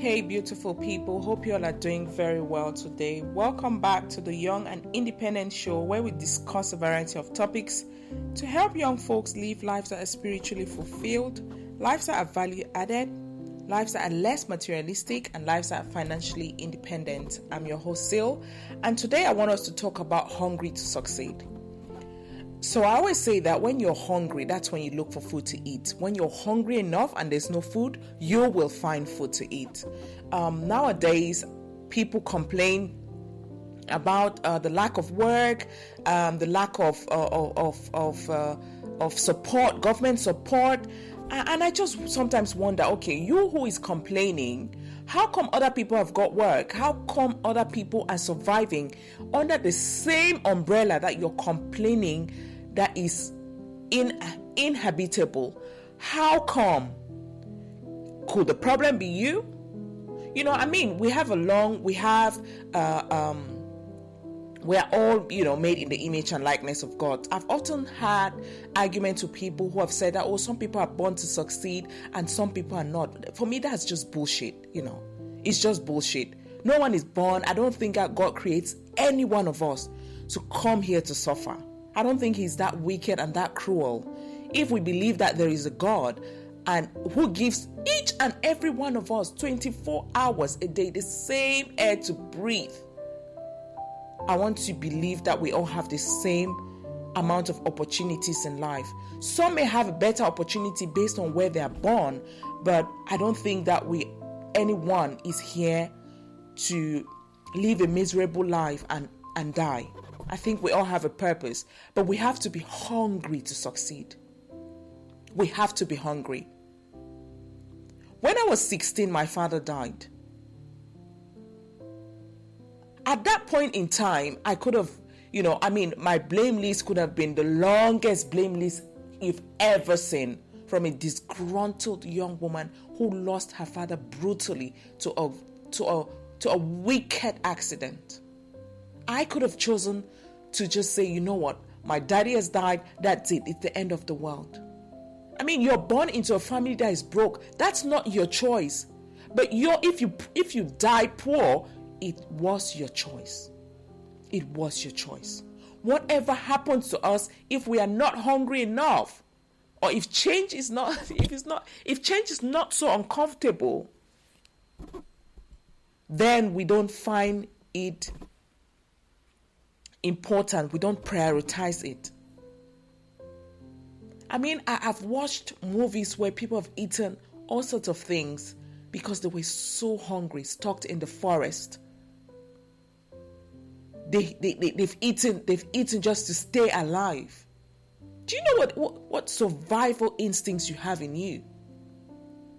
Hey beautiful people, hope you all are doing very well today. Welcome back to the Young and Independent Show, where we discuss a variety of topics to help young folks live lives that are spiritually fulfilled, lives that are value added, lives that are less materialistic, and lives that are financially independent. I'm your host Sil, and today I want us to talk about hungry to succeed. So I always say that when you're hungry, that's when you look for food to eat. When you're hungry enough and there's no food, you will find food to eat. Nowadays, people complain about the lack of work, the lack of support, government support, and I just sometimes wonder, okay, you who is complaining, how come other people have got work? How come other people are surviving under the same umbrella that you're complaining that is inhabitable? How come? Could the problem be you? We are all, made in the image and likeness of God. I've often had arguments with people who have said that, some people are born to succeed and some people are not. For me, that's just bullshit, It's just bullshit. No one is born. I don't think that God creates any one of us to come here to suffer. I don't think he's that wicked and that cruel. If we believe that there is a God and who gives each and every one of us 24 hours a day the same air to breathe, I want to believe that we all have the same amount of opportunities in life. Some may have a better opportunity based on where they are born, but I don't think that anyone is here to live a miserable life and die. I think we all have a purpose, but we have to be hungry to succeed. We have to be hungry. When I was 16, my father died. At that point in time, I could have, my blame list could have been the longest blame list you've ever seen, from a disgruntled young woman who lost her father brutally to a wicked accident. I could have chosen to just say, you know what, my daddy has died, that's it, it's the end of the world. You're born into a family that is broke. That's not your choice. But if you die poor, it was your choice. It was your choice. Whatever happens to us, if we are not hungry enough, or if change is not so uncomfortable, then we don't find it important. We don't prioritize it. I've watched movies where people have eaten all sorts of things because they were so hungry, stuck in the forest. They've eaten just to stay alive. Do you know what survival instincts you have in you?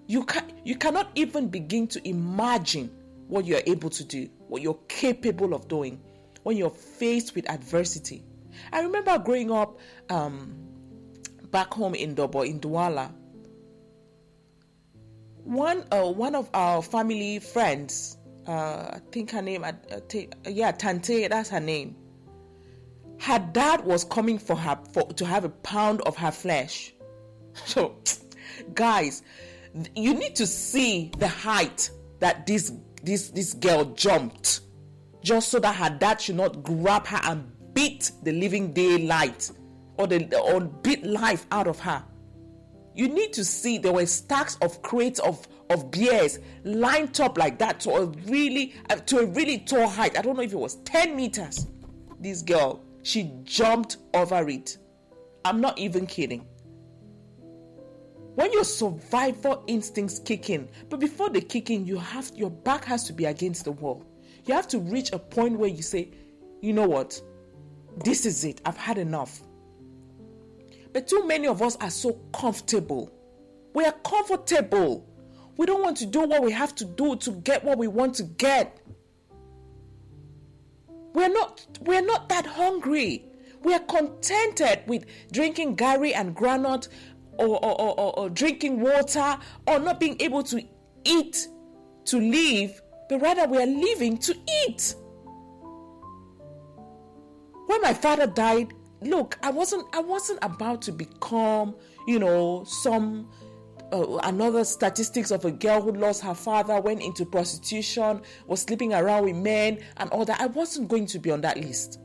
You cannot even begin to imagine what you're able to do, what you're capable of doing when you're faced with adversity. I remember growing up back home in Dobo, in Douala. One of our family friends, I think her name, Tante, that's her name. Her dad was coming for her to have a pound of her flesh. So, guys, you need to see the height that this girl jumped, just so that her dad should not grab her and beat the living daylight or beat life out of her. You need to see there were stacks of crates of beers lined up like that to a really tall height. I don't know if it was 10 meters. This girl, she jumped over it. I'm not even kidding. When your survival instincts kick in, but before they kick in, your back has to be against the wall. You have to reach a point where you say, you know what, this is it, I've had enough. But too many of us are so comfortable. We are comfortable. We don't want to do what we have to do to get what we want to get. We're not that hungry. We are contented with drinking Gary and granite or drinking water, or not being able to eat to live, but rather we are living to eat. When my father died, look, I wasn't about to become, some another statistics of a girl who lost her father, went into prostitution, was sleeping around with men and all that. I wasn't going to be on that list.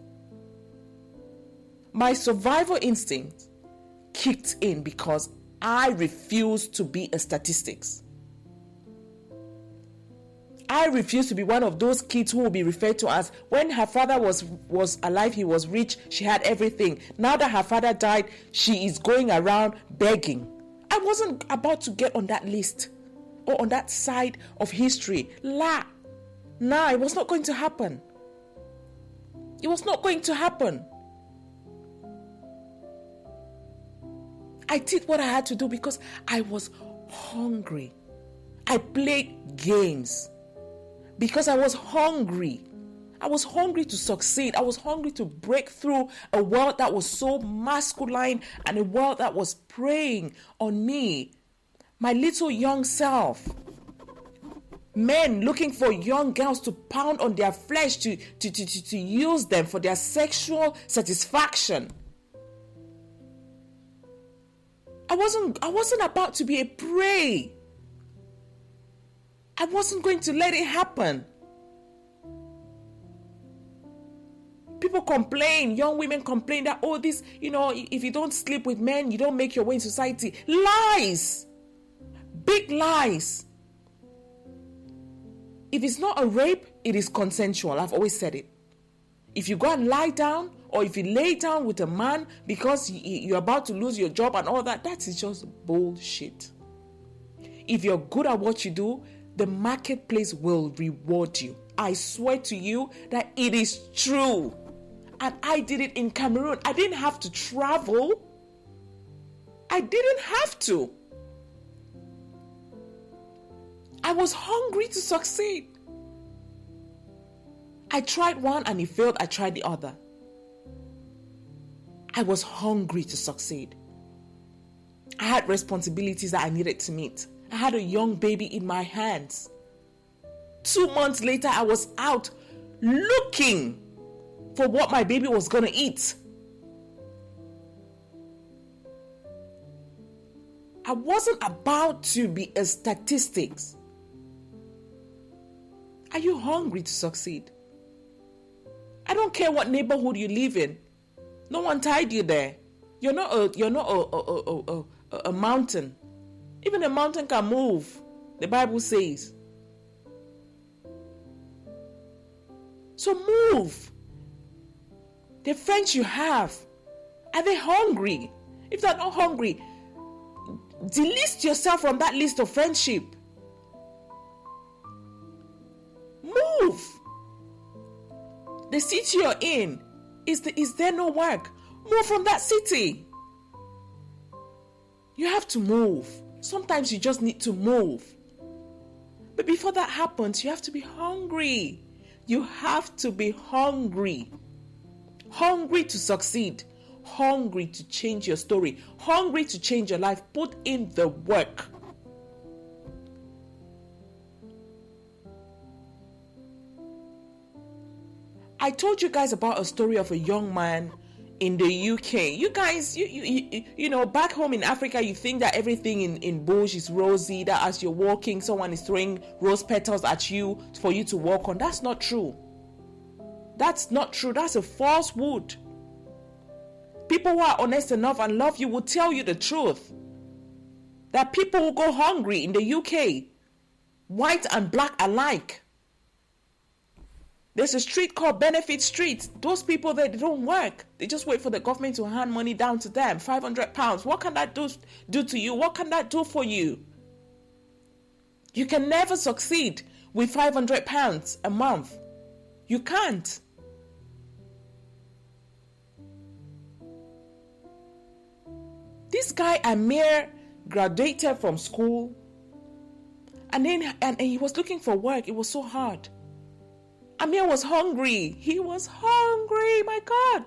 My survival instinct kicked in because I refused to be a statistics. I refuse to be one of those kids who will be referred to as, when her father was alive, he was rich, she had everything. Now that her father died, she is going around begging. I wasn't about to get on that list or on that side of history. Nah, it was not going to happen. It was not going to happen. I did what I had to do because I was hungry. I played games because I was hungry. I was hungry to succeed. I was hungry to break through a world that was so masculine and a world that was preying on me, my little young self. Men looking for young girls to pound on their flesh, to use them for their sexual satisfaction. I wasn't about to be a prey. I wasn't going to let it happen. People complain, young women complain that, oh, this, if you don't sleep with men, you don't make your way in society. Lies. Big lies. If it's not a rape, it is consensual. I've always said it. If you go and lie down, or if you lay down with a man because you're about to lose your job and all that, that is just bullshit. If you're good at what you do, the marketplace will reward you. I swear to you that it is true. And I did it in Cameroon. I didn't have to travel. I didn't have to. I was hungry to succeed. I tried one and it failed. I tried the other. I was hungry to succeed. I had responsibilities that I needed to meet. I had a young baby in my hands. 2 months later, I was out looking for what my baby was going to eat. I wasn't about to be a statistics. Are you hungry to succeed? I don't care what neighborhood you live in. No one tied you there. You're not a mountain. Even a mountain can move, the Bible says. So move. The friends you have, are they hungry? If they're not hungry, delist yourself from that list of friendship. Move. The city you're in, is there no work? Move from that city. You have to move. Sometimes you just need to move. But before that happens, you have to be hungry. You have to be hungry. Hungry to succeed. Hungry to change your story. Hungry to change your life. Put in the work. I told you guys about a story of a young man in the UK. You guys, you know, back home in Africa, you think that everything in bush is rosy, that as you're walking, someone is throwing rose petals at you for you to walk on. That's not true. That's not true. That's a falsehood. People who are honest enough and love you will tell you the truth. That people will go hungry in the UK, white and black alike. There's a street called Benefit Street. Those people there, they don't work. They just wait for the government to hand money down to them. £500. What can that do to you? What can that do for you? You can never succeed with £500 a month. You can't. This guy, Amir, graduated from school. And he was looking for work. It was so hard. Amir was hungry. He was hungry. My God.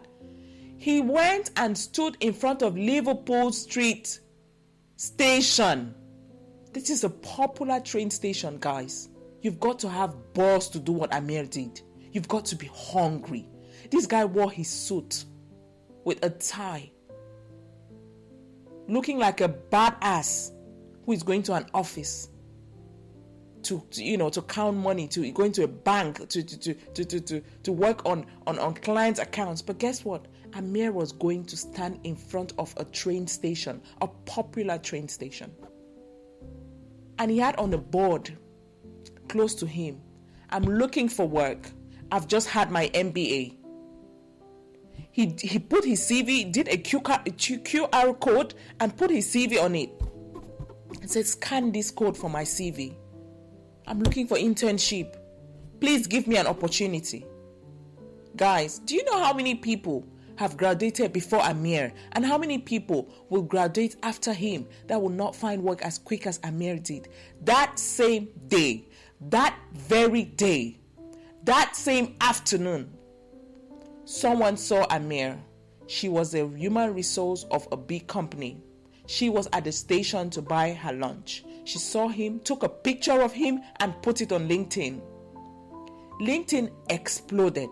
He went and stood in front of Liverpool Street Station. This is a popular train station, guys. You've got to have balls to do what Amir did. You've got to be hungry. This guy wore his suit with a tie, looking like a badass who is going to an office to count money, to going to a bank to work on clients' accounts. But guess what? Amir was going to stand in front of a train station, a popular train station. And he had on the board close to him, I'm looking for work. I've just had my MBA. He put his CV, did a QR code and put his CV on it. And said, scan this code for my CV. I'm looking for internship. Please give me an opportunity. Guys, do you know how many people have graduated before Amir and how many people will graduate after him that will not find work as quick as Amir did? That same day, that very day, that same afternoon, someone saw Amir. She was a human resource of a big company. She was at the station to buy her lunch. She saw him, took a picture of him and put it on LinkedIn. LinkedIn exploded.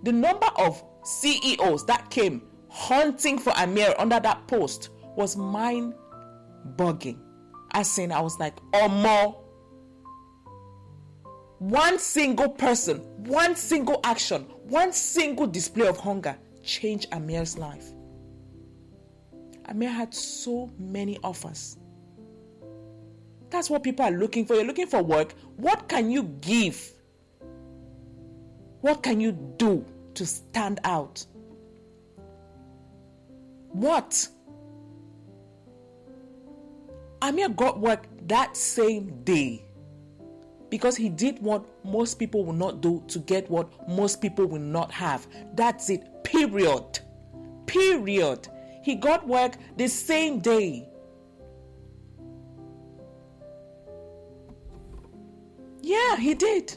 The number of CEOs that came hunting for Amir under that post was mind-boggling. As in, I was like, or more. One single person, one single action, one single display of hunger changed Amir's life. Amir had so many offers. That's what people are looking for. You're looking for work. What can you give? What can you do to stand out? What? Amir got work that same day because he did what most people will not do to get what most people will not have. That's it. Period. Period. He got work the same day. Yeah, he did.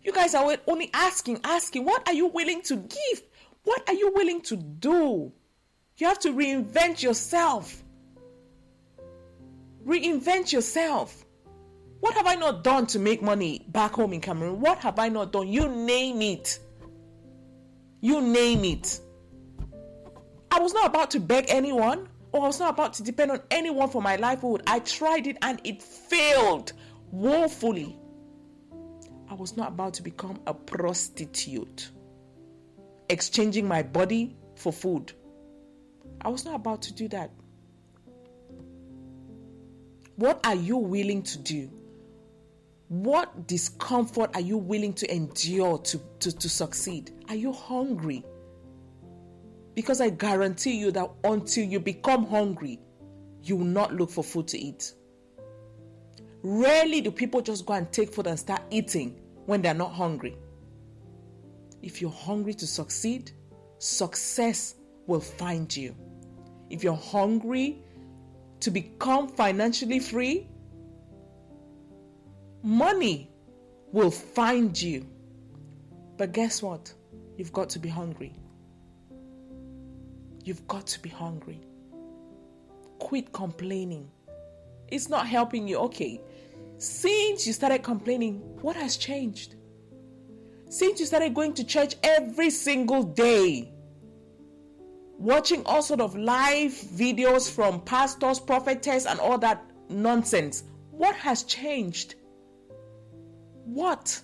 You guys are only asking, what are you willing to give? What are you willing to do? You have to reinvent yourself. Reinvent yourself. What have I not done to make money back home in Cameroon? What have I not done? You name it. You name it. I was not about to beg anyone, or I was not about to depend on anyone for my livelihood. I tried it and it failed woefully. I was not about to become a prostitute, exchanging my body for food. I was not about to do that. What are you willing to do? What discomfort are you willing to endure to succeed? Are you hungry? Because I guarantee you that until you become hungry, you will not look for food to eat. Rarely do people just go and take food and start eating when they're not hungry. If you're hungry to succeed, success will find you. If you're hungry to become financially free, money will find you. But guess what? You've got to be hungry. You've got to be hungry. Quit complaining. It's not helping you. Okay. Since you started complaining, what has changed? Since you started going to church every single day, watching all sort of live videos from pastors, prophetess, and all that nonsense, what has changed? What?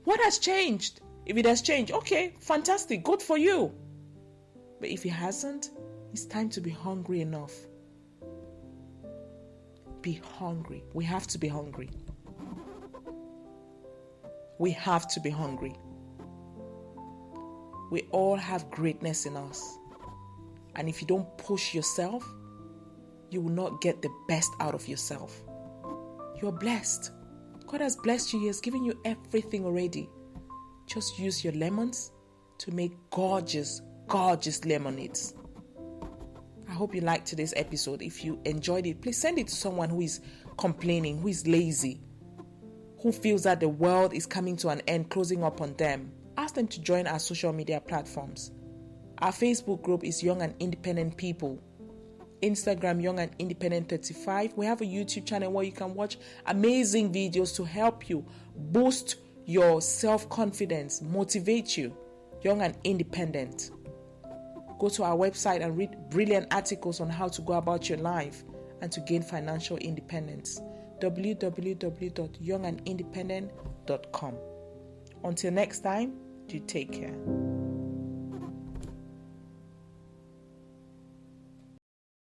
What has changed? If it has changed, okay, fantastic, good for you. But if it hasn't, it's time to be hungry enough. Be hungry. We have to be hungry. We have to be hungry. We all have greatness in us. And if you don't push yourself, you will not get the best out of yourself. You're blessed. God has blessed you. He has given you everything already. Just use your lemons to make gorgeous, gorgeous lemonades. I hope you liked today's episode. If you enjoyed it, please send it to someone who is complaining, who is lazy, who feels that the world is coming to an end, closing up on them. Ask them to join our social media platforms. Our Facebook group is Young and Independent People. Instagram, Young and Independent 35. We have a YouTube channel where you can watch amazing videos to help you boost your self-confidence, motivate you. Young and Independent. Go to our website and read brilliant articles on how to go about your life and to gain financial independence. www.youngandindependent.com. Until next time, you take care.